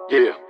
Yeah.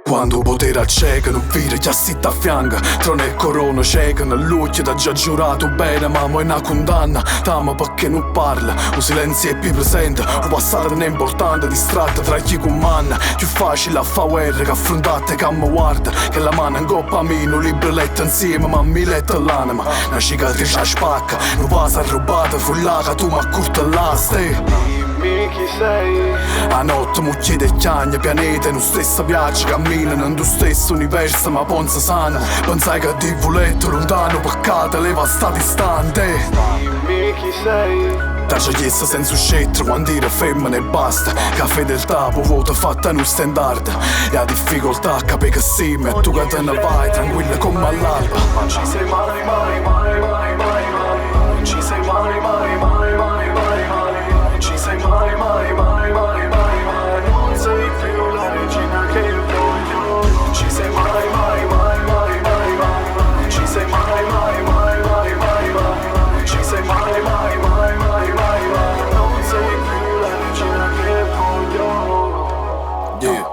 Quando potere accega non vire chi assitta a fianco. Trone e corona cieca l'occhio t'ha già giurato bene, ma mo è una condanna. T'ama perché non parla, un silenzio è più presente. Un passato non è importante, distratto tra chi comanda. Più facile a fa guerra che affrontate che mi guarda. Che la mano in coppa a me, non libro letto insieme, ma mi letto l'anima. Una cicatrice a spacca, non passa rubata, frullata, tu ma curta l'aste. Dimmi chi sei. A notte mu chiede chiagna, pianeta, non stesso viaggio, camminano in tu stesso universo, ma pensa sana. Pensai che ti voletto lontano, peccato, leva sta distante. Dimmi chi sei. Da gioiessa senza scettro, quando era femmina e basta. Che fedeltà può voto fatta in un standard. E la difficoltà a capire che sì, ma tu che te ne vai tranquilla come all'alba. Non ci sei mai, mai, mai, mai, mai, mai. Non ci sei mai, mai, mai, mai, mai, mai. Non ci sei mai, mai, mai, mai, mai, mai. Non sei più la regina che voglio. Non ci sei mai, mai, mai, mai, mai, mai. Non ci sei mai, mai, mai, mai, mai, mai. Non ci sei mai, mai, mai, mai, mai, mai. Non sei più la regina che voglio. Yeah.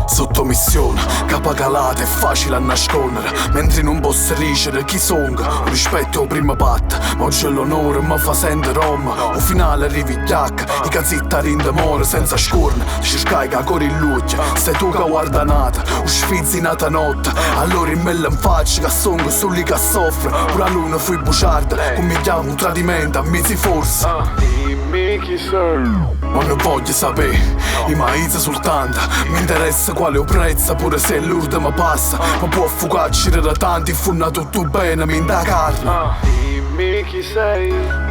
Sottomissione, capacalata è facile a nascondere. Mentre non posso ricevere chi songa. Rispetto al primo patto, ma c'è l'onore, mi fa sentire Roma. O finale arrivi chiacca, i cazzittari in demore senza scorna. Cercai che ancora in luce, sei tu che guarda nata. O sfizzi nata notte, allora in mella in faccia che songo su lì che soffre. Pure a luna fui buciarda, come chiamo un tradimento a mezzi forse. Dimmi chi sei. Ma non voglio sapere, i maizzi soltanto. Mi interessa quale ho prezzo, pure se l'ultima passa. Ma può fugarci da tanti, funna tutto bene, mi da carne. Dimmi chi sei.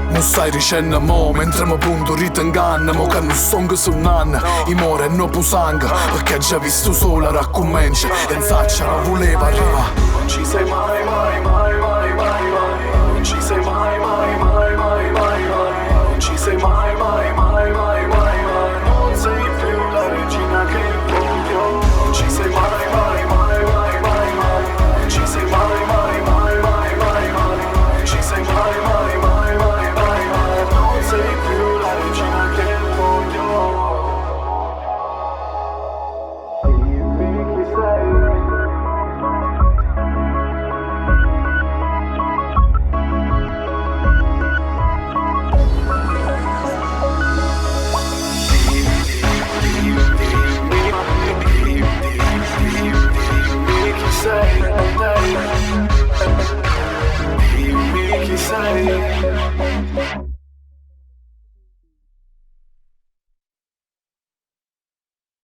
Non stai dicendo mo, mentre mi punto ritenganno. Mo che non songo su nanna, i more non pusanga. Perché già visto sola raccomincia, e in zaccia non voleva arrivare. Non ci sei mai, mai, mai, mai, mai, mai. Non ci sei mai, mai, mai, mai, mai, mai. Non ci sei mai, mai, mai, mai, mai, mai. Non sei più la regina che voglio. Non ci sei mai, mai, mai, mai, mai, mai. Non ci sei mai, mai, mai, mai, mai, mai. Non ci sei mai, mai, mai, mai, mai, mai. Non sei più la regina che voglio. Dimmi chi sei. Dimmi chi sei.